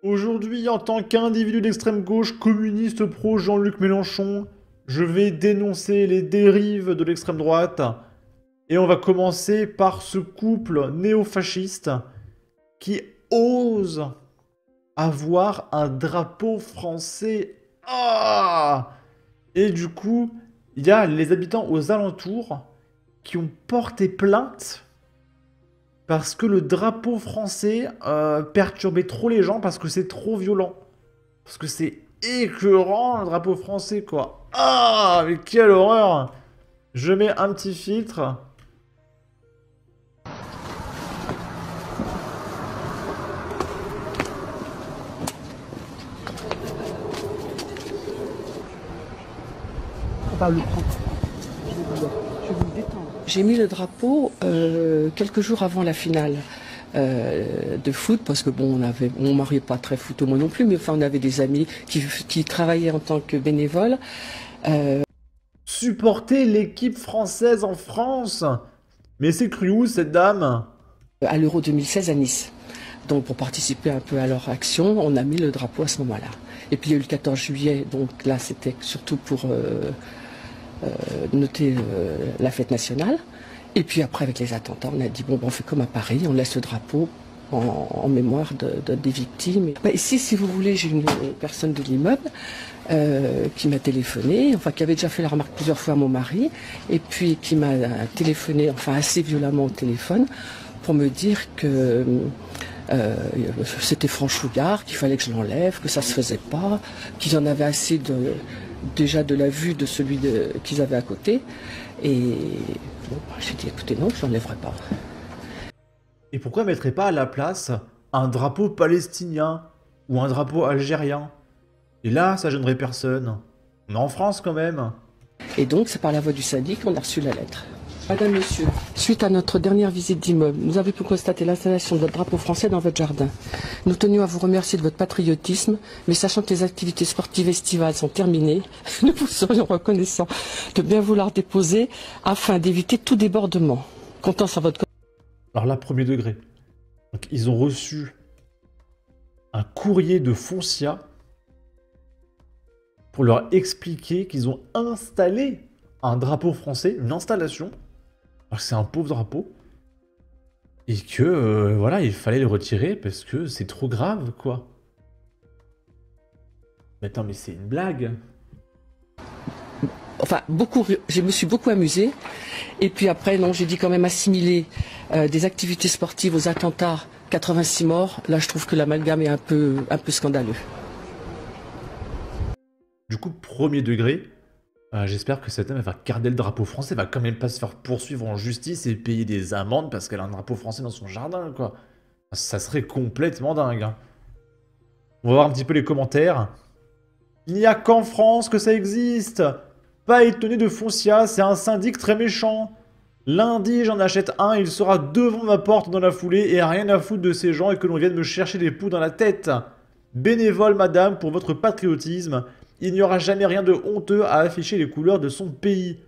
Aujourd'hui, en tant qu'individu d'extrême gauche communiste pro Jean-Luc Mélenchon, je vais dénoncer les dérives de l'extrême droite. Et on va commencer par ce couple néo-fasciste qui ose avoir un drapeau français. Ah! Et du coup, il y a les habitants aux alentours qui ont porté plainte parce que le drapeau français perturbait trop les gens parce que c'est trop violent. Parce que c'est écœurant le drapeau français quoi. Ah, mais quelle horreur! Je mets un petit filtre. On va le prendre. Je vais me détendre. J'ai mis le drapeau quelques jours avant la finale de foot, parce que bon, mon mari n'est pas très foot, moi non plus, mais enfin on avait des amis qui travaillaient en tant que bénévoles. Supporter l'équipe française en France. Mais c'est cru où cette dame? À l'Euro 2016 à Nice. Donc pour participer un peu à leur action, on a mis le drapeau à ce moment-là. Et puis il y a eu le 14 juillet, donc là c'était surtout pour noter la fête nationale. Et puis après avec les attentats, on a dit bon, on fait comme à Paris, on laisse le drapeau en mémoire des victimes. Bah, ici, si vous voulez, j'ai une personne de l'immeuble qui m'a téléphoné, enfin qui avait déjà fait la remarque plusieurs fois à mon mari, et puis qui m'a téléphoné, enfin assez violemment au téléphone, pour me dire que c'était franchouillard, qu'il fallait que je l'enlève, que ça se faisait pas, qu'ils en avaient assez déjà de la vue de celui qu'ils avaient à côté. Et bon, j'ai dit écoutez non, je l'enlèverai pas. Et pourquoi mettrait pas à la place un drapeau palestinien ou un drapeau algérien? Et là, ça gênerait personne. On est en France quand même. Et donc c'est par la voie du syndic qu'on a reçu la lettre. Madame, Monsieur, suite à notre dernière visite d'immeuble, nous avons pu constater l'installation de votre drapeau français dans votre jardin. Nous tenions à vous remercier de votre patriotisme, mais sachant que les activités sportives estivales sont terminées, nous vous serions reconnaissants de bien vouloir déposer afin d'éviter tout débordement. Comptant sur votre... Alors là, premier degré. Donc, ils ont reçu un courrier de Foncia pour leur expliquer qu'ils ont installé un drapeau français, une installation, alors que c'est un pauvre drapeau, et que voilà, il fallait le retirer parce que c'est trop grave, quoi. Mais attends, mais c'est une blague. Enfin, je me suis beaucoup amusée. Et puis après, non, j'ai dit quand même assimiler des activités sportives aux attentats, 86 morts. Là, je trouve que l'amalgame est un peu scandaleux. Du coup, premier degré, j'espère que cette dame elle va garder le drapeau français, va quand même pas se faire poursuivre en justice et payer des amendes parce qu'elle a un drapeau français dans son jardin, quoi. Ça serait complètement dingue, hein. On va voir un petit peu les commentaires. Il n'y a qu'en France que ça existe. Pas étonné de Foncia, c'est un syndic très méchant. Lundi, j'en achète un, il sera devant ma porte dans la foulée et a rien à foutre de ces gens et que l'on vienne me chercher des poux dans la tête. Bénévole, madame, pour votre patriotisme. Il n'y aura jamais rien de honteux à afficher les couleurs de son pays.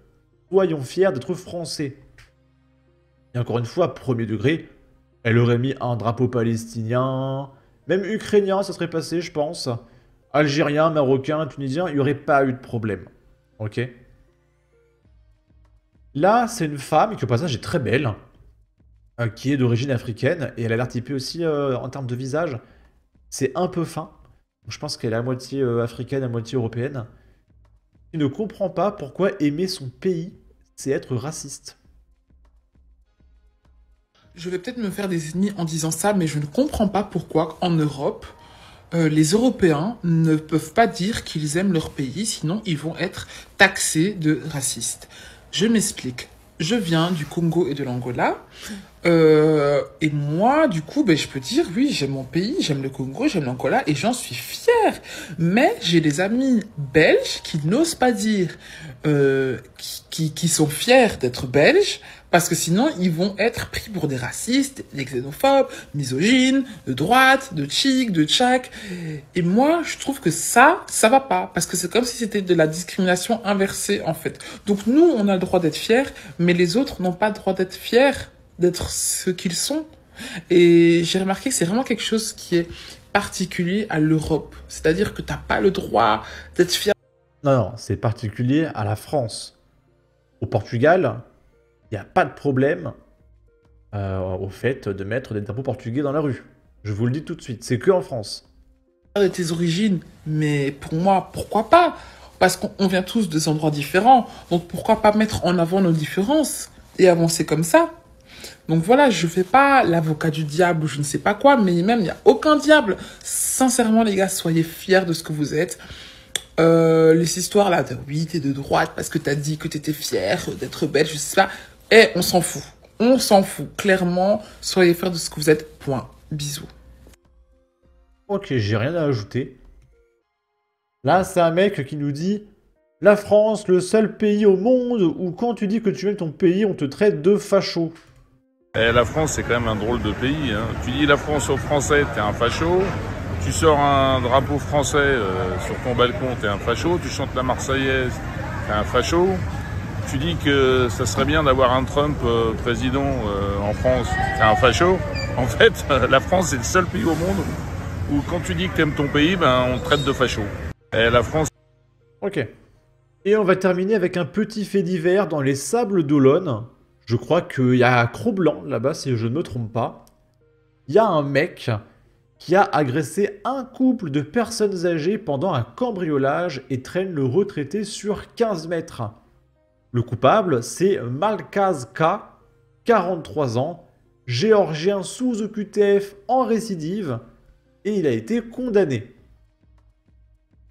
Soyons fiers d'être français. Et encore une fois, premier degré, elle aurait mis un drapeau palestinien, même ukrainien, ça serait passé, je pense. Algérien, marocain, tunisien, il n'y aurait pas eu de problème. Ok? Là, c'est une femme qui, au passage, est très belle, qui est d'origine africaine, et elle a l'air typée aussi en termes de visage. C'est un peu fin. Je pense qu'elle est à moitié africaine, à moitié européenne. Il ne comprend pas pourquoi aimer son pays, c'est être raciste. Je vais peut-être me faire des ennemis en disant ça, mais je ne comprends pas pourquoi en Europe, les Européens ne peuvent pas dire qu'ils aiment leur pays, sinon ils vont être taxés de racistes. Je m'explique. Je viens du Congo et de l'Angola. Et moi, du coup, je peux dire, oui, j'aime mon pays, j'aime le Congo, j'aime l'Angola, et j'en suis fière. Mais j'ai des amis belges qui n'osent pas dire, qui sont fiers d'être belges, parce que sinon, ils vont être pris pour des racistes, des xénophobes, misogynes, de droite, de chic, de tchak. Et moi, je trouve que ça va pas. Parce que c'est comme si c'était de la discrimination inversée, en fait. Donc nous, on a le droit d'être fiers, mais les autres n'ont pas le droit d'être fiers, d'être ce qu'ils sont. Et j'ai remarqué que c'est vraiment quelque chose qui est particulier à l'Europe. C'est-à-dire que tu n'as pas le droit d'être fier. Non, non, c'est particulier à la France. Au Portugal, il n'y a pas de problème au fait de mettre des drapeaux portugais dans la rue. Je vous le dis tout de suite, c'est que en France. De tes origines, mais pour moi, pourquoi pas? Parce qu'on vient tous de endroits différents, donc pourquoi pas mettre en avant nos différences et avancer comme ça? Donc voilà, je fais pas l'avocat du diable ou je ne sais pas quoi, mais même il n'y a aucun diable. Sincèrement les gars, soyez fiers de ce que vous êtes. Les histoires là de oui, t'es de droite parce que t'as dit que t'étais fier d'être belle, je sais pas. On s'en fout. On s'en fout. Clairement, soyez fiers de ce que vous êtes. Point. Bisous. Ok, j'ai rien à ajouter. Là, c'est un mec qui nous dit « La France, le seul pays au monde où quand tu dis que tu aimes ton pays, on te traite de facho. » La France, c'est quand même un drôle de pays. Hein. Tu dis la France aux Français, t'es un facho. Tu sors un drapeau français sur ton balcon, t'es un facho. Tu chantes la Marseillaise, t'es un facho. Tu dis que ça serait bien d'avoir un Trump président en France, t'es un facho. En fait, la France, c'est le seul pays au monde où quand tu dis que t'aimes ton pays, ben, on te traite de facho. La France... Ok. Et on va terminer avec un petit fait divers dans les Sables d'Olonne. Je crois qu'il y a Cro-Blanc là-bas, si je ne me trompe pas. Il y a un mec qui a agressé un couple de personnes âgées pendant un cambriolage et traîne le retraité sur 15 mètres. Le coupable, c'est Malkaz K, 43 ans, géorgien sous OQTF en récidive, et il a été condamné.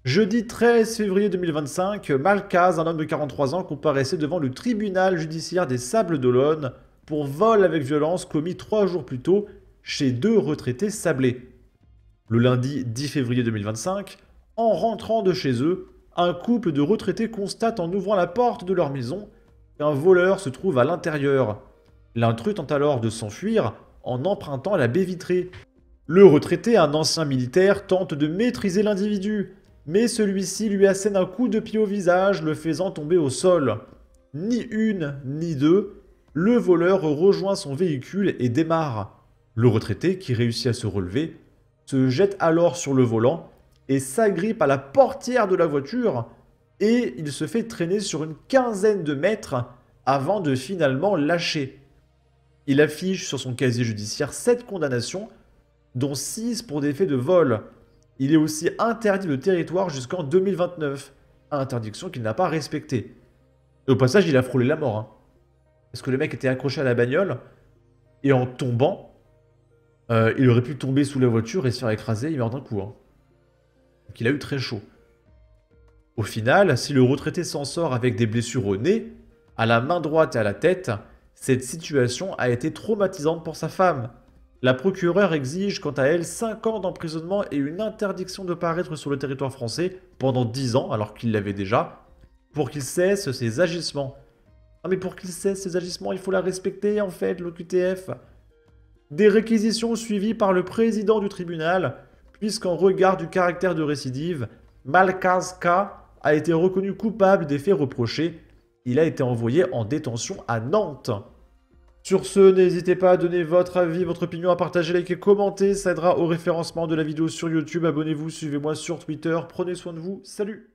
Jeudi 13 février 2025, Malkaz, un homme de 43 ans, comparaissait devant le tribunal judiciaire des Sables d'Olonne pour vol avec violence commis 3 jours plus tôt chez 2 retraités sablés. Le lundi 10 février 2025, en rentrant de chez eux, un couple de retraités constate en ouvrant la porte de leur maison qu'un voleur se trouve à l'intérieur. L'intrus tente alors de s'enfuir en empruntant la baie vitrée. Le retraité, un ancien militaire, tente de maîtriser l'individu, mais celui-ci lui assène un coup de pied au visage, le faisant tomber au sol. Ni une, ni deux, le voleur rejoint son véhicule et démarre. Le retraité, qui réussit à se relever, se jette alors sur le volant et s'agrippe à la portière de la voiture, et il se fait traîner sur une quinzaine de mètres avant de finalement lâcher. Il affiche sur son casier judiciaire 7 condamnations, dont 6 pour des faits de vol. Il est aussi interdit de territoire jusqu'en 2029, interdiction qu'il n'a pas respectée. Et au passage, il a frôlé la mort. Hein. Parce que le mec était accroché à la bagnole, et en tombant, il aurait pu tomber sous la voiture et se faire écraser, il meurt d'un coup. Hein. Donc il a eu très chaud. Au final, si le retraité s'en sort avec des blessures au nez, à la main droite et à la tête, cette situation a été traumatisante pour sa femme. La procureure exige quant à elle 5 ans d'emprisonnement et une interdiction de paraître sur le territoire français pendant 10 ans, alors qu'il l'avait déjà, pour qu'il cesse ses agissements. Non mais pour qu'il cesse ses agissements, il faut la respecter en fait, l'OQTF. Des réquisitions suivies par le président du tribunal, puisqu'en regard du caractère de récidive, Malkaz K a été reconnu coupable des faits reprochés. Il a été envoyé en détention à Nantes. Sur ce, n'hésitez pas à donner votre avis, votre opinion, à partager, liker, commenter. Ça aidera au référencement de la vidéo sur YouTube. Abonnez-vous, suivez-moi sur Twitter. Prenez soin de vous. Salut!